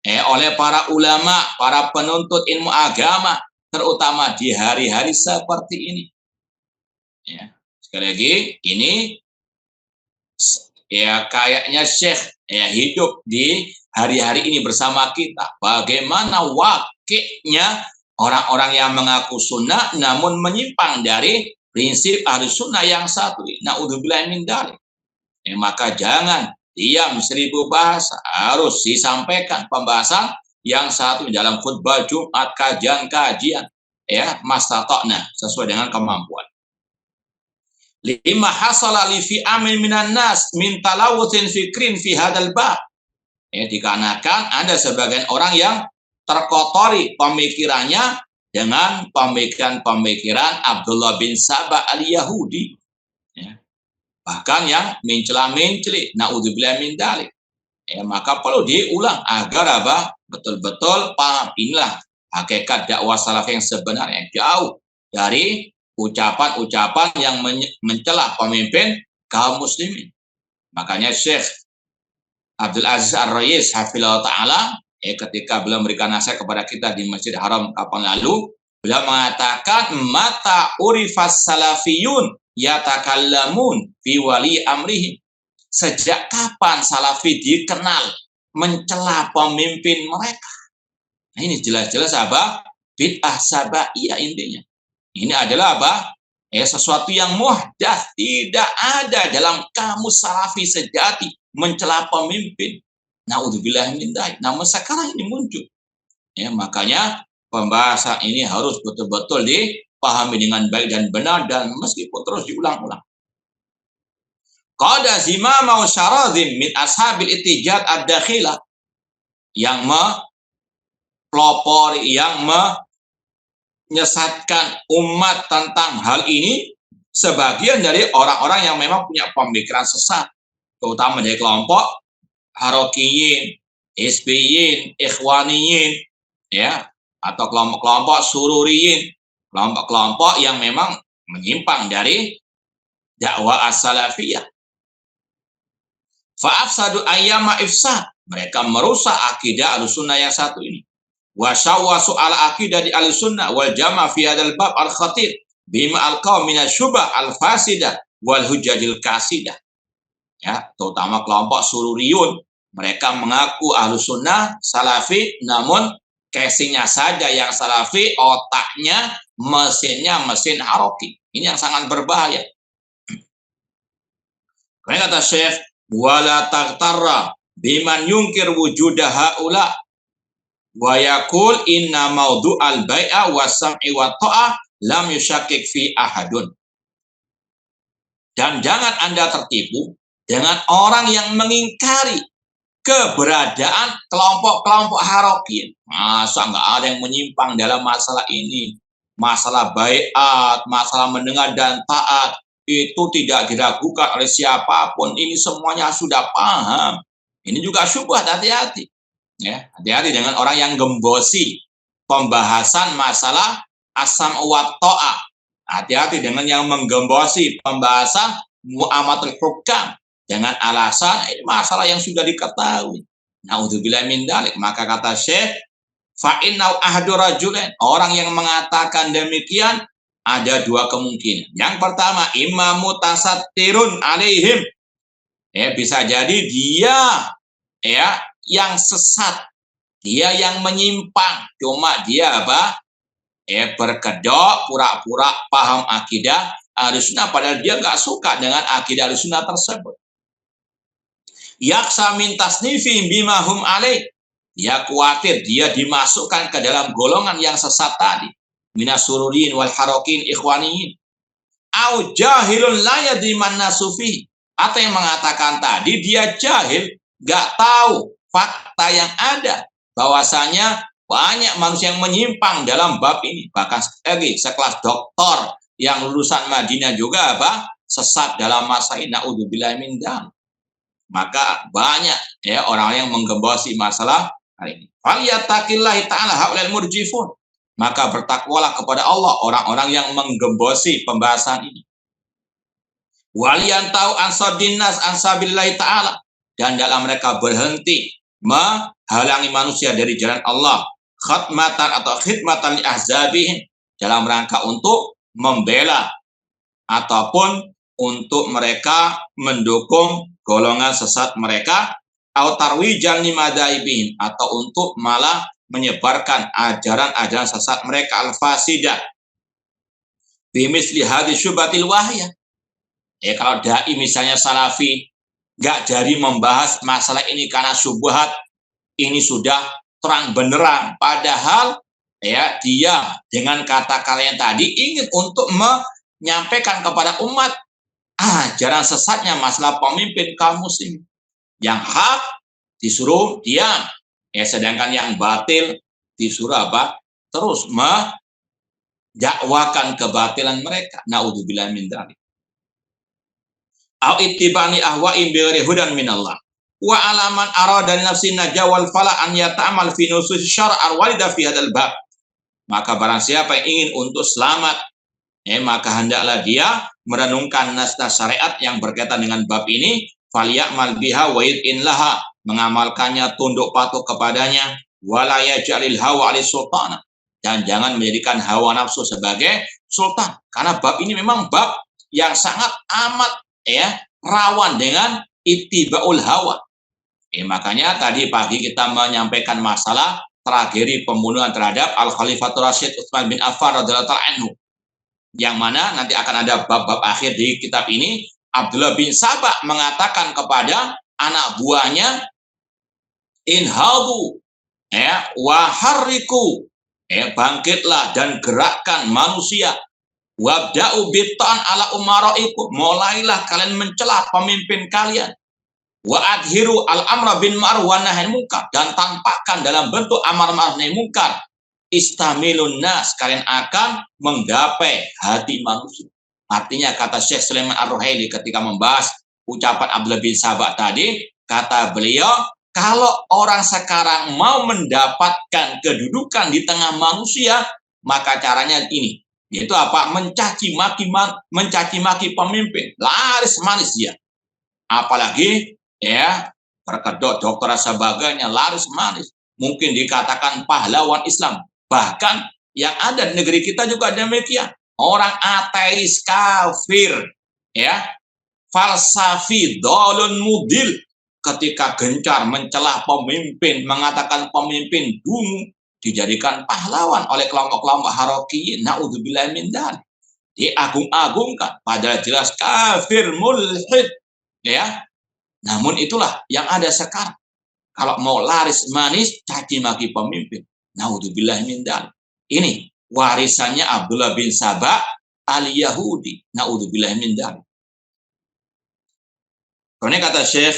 oleh para ulama, para penuntut ilmu agama, terutama di hari-hari seperti ini. Ya, sekali lagi, ini ya kayaknya Syekh hidup di hari-hari ini bersama kita. Bagaimana wakilnya orang-orang yang mengaku sunnah namun menyimpang dari prinsip ahli sunnah yang satu. Na'udzubillah min dzalik. Maka jangan diam 1000 bahasa. Harus disampaikan pembahasan yang satu dalam khutbah Jumat, kajian-kajian. Ya, mastata'na, sesuai dengan kemampuan. Lima hasala li fi amin minan nas min talawutin fikrin fi hadal bab. Dikarenakan ada sebagian orang yang terkotori pemikirannya dengan pemikiran-pemikiran Abdullah bin Saba al-Yahudi. Bahkan yang mencela-mencela, na'udzubillah min dzalik. Maka perlu diulang agar betul-betul paham. Inilah hakikat dakwah salaf yang sebenarnya, jauh dari ucapan-ucapan yang mencela pemimpin kaum muslimin. Makanya Syekh Abdul Aziz Ar-Rais hafizahullah ta'ala ketika beliau memberikan nasihat kepada kita di Masjid Haram kapan lalu, beliau mengatakan mata urifas salafiyun yatakallamun fi wali amrihim. Sejak kapan salafi dikenal mencela pemimpin mereka? Nah, ini jelas-jelas bid'ah sabaiyah intinya. Ini adalah sesuatu yang muhdats, tidak ada dalam kamus salafi sejati mencela pemimpin. Na'udzubillah min dzalik. Namun sekarang ini muncul. Makanya pembahasan ini harus betul-betul dipahami dengan baik dan benar dan meskipun terus diulang-ulang. Qada zimama wa syaradhim min ashabil ittijad ad-dakhilah, yang pelopori, yang menyesatkan umat tentang hal ini, sebagian dari orang-orang yang memang punya pemikiran sesat, terutama dari kelompok Harokiyin, Hizbiyin, Ikhwaniyin, atau kelompok-kelompok Sururiyin, kelompok-kelompok yang memang menyimpang dari dakwah as-salafiyah. Fa'afsadu ayyama ifsad, mereka merusak akidah Ahlussunnah yang satu ini. Wa syawwasu ala akidah di Ahlussunnah wal jama' fi hadzal bab al-khatir bima al-qaum min asy-syubah al-fasidah wal hujajil kasidah. Terutama kelompok Sururiyun, mereka mengaku Ahlussunnah salafi, namun casingnya saja yang salafi, otaknya, mesinnya mesin Haroki. Ini yang sangat berbahaya. Karena kata Syekh, wala taqtarra biman yungkir wujuda haula wa yaqul inna maudu'al bai'a was-sam'i wa ta'ah lam yushakkik fi ahadun. Dan jangan Anda tertipu dengan orang yang mengingkari keberadaan kelompok-kelompok Harokin. Masa nggak ada yang menyimpang dalam masalah ini? Masalah baiat, masalah mendengar dan taat, itu tidak diragukan oleh siapapun. Ini semuanya sudah paham. Ini juga syubhat, hati-hati. Hati-hati dengan orang yang gembosi pembahasan masalah asam wa ta'ah. Hati-hati dengan yang menggembosi pembahasan mu'amatul hukam dengan alasan ini masalah yang sudah diketahui. Na'udzubillah min dzalik. Maka kata Syekh, fa innau ahadu rajulain, orang yang mengatakan demikian ada dua kemungkinan. Yang pertama, imamu tasattirun alaihim. Bisa jadi dia yang sesat, dia yang menyimpang, cuma dia berkedok pura-pura paham akidah Ahlussunnah padahal dia nggak suka dengan akidah Ahlussunnah tersebut. Yaksa min tasnifihim bima hum alaih. Dia khawatir dia dimasukkan ke dalam golongan yang sesat tadi. Minas sururiyin wal harokin ikhwaniyin. Au jahilun la yadri man nasufi. Atau yang mengatakan tadi dia jahil, nggak tahu fakta yang ada. Bahwasanya banyak manusia yang menyimpang dalam bab ini. Bahkan sekelas doktor yang lulusan Madinah juga sesat dalam masa ini. Na'udzubillah min dzalik. Maka banyak orang yang menggembosi masalah hari ini. Falyattaqillahi ta'ala haulal murjifun. Maka bertakwalah kepada Allah orang-orang yang menggembosi pembahasan ini. Waliyantau ansabinnas ansabillahi ta'ala. Dan dalam mereka berhenti menghalangi manusia dari jalan Allah. Khidmatan atau khidmatan li ahzabihim. Dalam rangka untuk membela ataupun untuk mereka mendukung golongan sesat mereka au tarwijan limadaibihim, atau untuk malah menyebarkan ajaran-ajaran sesat mereka al-fasidah bimisli hadis syubhatil wahya. Kalau dai misalnya salafi nggak jadi membahas masalah ini karena syubhat, ini sudah terang benderang, padahal dia dengan kata kalian tadi ingin untuk menyampaikan kepada umat ajaran sesatnya masalah pemimpin kaum muslim. Yang hak disuruh diam, sedangkan yang batil disuruh apa? Terus dakwakan kebatilan mereka. Naudzubillah min dzalik. Au ittibani ahwa'in bighairi hudan minallah. Wa alaman arada nafsi najawal fala an yata'amal fi nusus syar'al walida fi hadzal bab. Maka barang siapa yang ingin untuk selamat, maka hendaklah dia merenungkan nas-nas syariat yang berkaitan dengan bab ini, falyamal biha wa yud'in laha, mengamalkannya, tunduk patuh kepadanya, wala yaj'alil hawa 'ali sultana, dan jangan menjadikan hawa nafsu sebagai sultan, karena bab ini memang bab yang sangat amat rawan dengan ittibaul hawa. Makanya tadi pagi kita menyampaikan masalah tragedi pembunuhan terhadap Al-Khalifatul Rasyid Utsman bin Affan radhiyallahu anhu, yang mana nanti akan ada bab-bab akhir di kitab ini. Abdullah bin Sabah mengatakan kepada anak buahnya, inhadu wa harriku, bangkitlah dan gerakkan manusia, wabda'u bitan ala umaraikum, mulailah kalian mencela pemimpin kalian, wa adhiru al-amra bin ma'ruf wa nahy munkar, dan tampakkan dalam bentuk amar ma'ruf nahi munkar, istamilun nas, kalian akan menggapai hati manusia. Artinya kata Syekh Sulaiman Ar-Ruhaili ketika membahas ucapan Abdullah bin Sabah tadi, kata beliau, kalau orang sekarang mau mendapatkan kedudukan di tengah manusia, maka caranya ini, yaitu apa? Mencaci maki pemimpin, laris manis dia. Apalagi berkedok dokter sebagainya, laris manis. Mungkin dikatakan pahlawan Islam. Bahkan yang ada di negeri kita juga demikian. Orang ateis, kafir, falsafi, dolun mudil, ketika gencar mencela pemimpin, mengatakan pemimpin dungu, dijadikan pahlawan oleh kelompok-kelompok haroki. Naudzubillah min dzalik. Diagung-agungkan, padahal jelas kafir, mulhid. Namun itulah yang ada sekarang. Kalau mau laris manis, caci maki pemimpin. Naudzubillah min dzalik. Ini warisannya Abdullah bin Sabah al-Yahudi. Naudzubillah min dzalik. Kemudian kata Syekh,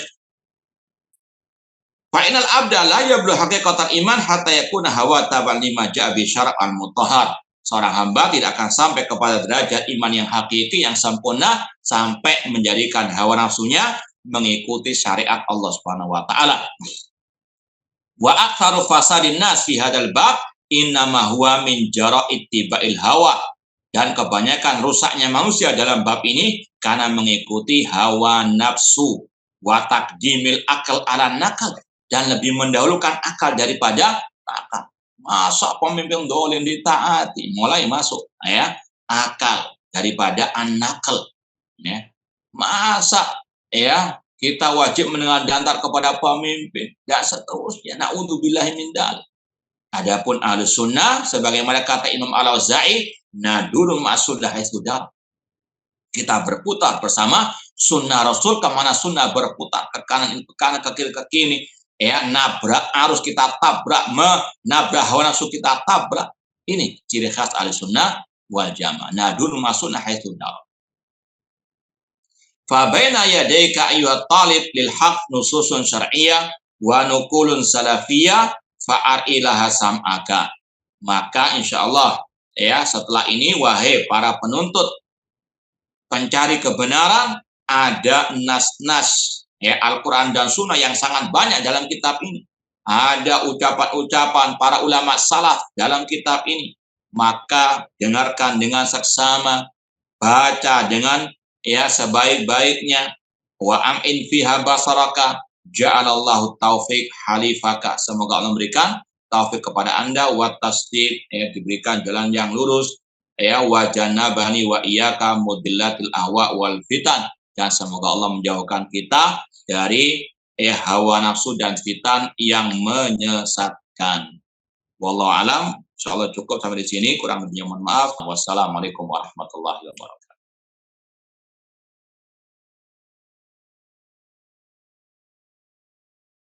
fa'inal abda la yablu haqiqatal iman hatta yakuna hawa taban lima ja'a bi syar'an mutahhar. Seorang hamba tidak akan sampai kepada derajat iman yang hakiki, yang sempurna, sampai menjadikan hawa nafsunya mengikuti syariat Allah Subhanahu wa taala. Wa aktsaru fasadin nas fi hadzal bab innama huwa min jara'id tibail hawa. Dan kebanyakan rusaknya manusia dalam bab ini karena mengikuti hawa nafsu, wa taqdimil akal ala nakal, dan lebih mendahulukan akal daripada akal. Masa pemimpin dolim ditaati, mulai masuk akal daripada an-nakal. Masa kita wajib mendengar kepada pemimpin, dan seterusnya. Naudzubillahi min dzalik. Adapun Ahlus Sunnah, sebagaimana kata Imam Al-Auza'i, naduru ma'sunnah haitsudar. Kita berputar bersama sunnah Rasul, kemana sunnah berputar, ke kanan, ke kanan, ke kiri, ke kiri. Nabrak arus kita tabrak, menabrak hawa nafsu kita tabrak. Ini ciri khas Ahlus Sunnah wal Jamaah. Naduru ma'sunnah haitsudar. Fa baina yadayka ayyuhat talib lil haq nususun syar'iyyah wa nuqulun salafiyyah fa'arilaha sam'aka. Maka insyaallah setelah ini, wahai para penuntut pencari kebenaran, ada nas-nas Al-Quran dan Sunnah yang sangat banyak dalam kitab ini. Ada ucapan-ucapan para ulama salaf dalam kitab ini. Maka dengarkan dengan seksama, baca dengan sebaik-baiknya. Wa am'in fiha basaraka ja'alallahu taufiq halifaka. Semoga Allah memberikan taufik kepada Anda, wa tasdiq, diberikan jalan yang lurus, wa janabani wa iyyaka mudillatil ahwa wal fitan, dan semoga Allah menjauhkan kita dari hawa nafsu dan syaitan yang menyesatkan. Wallahu alam. Insyaallah cukup sampai di sini. Kurang lebihnya mohon maaf. Wassalamualaikum warahmatullahi wabarakatuh.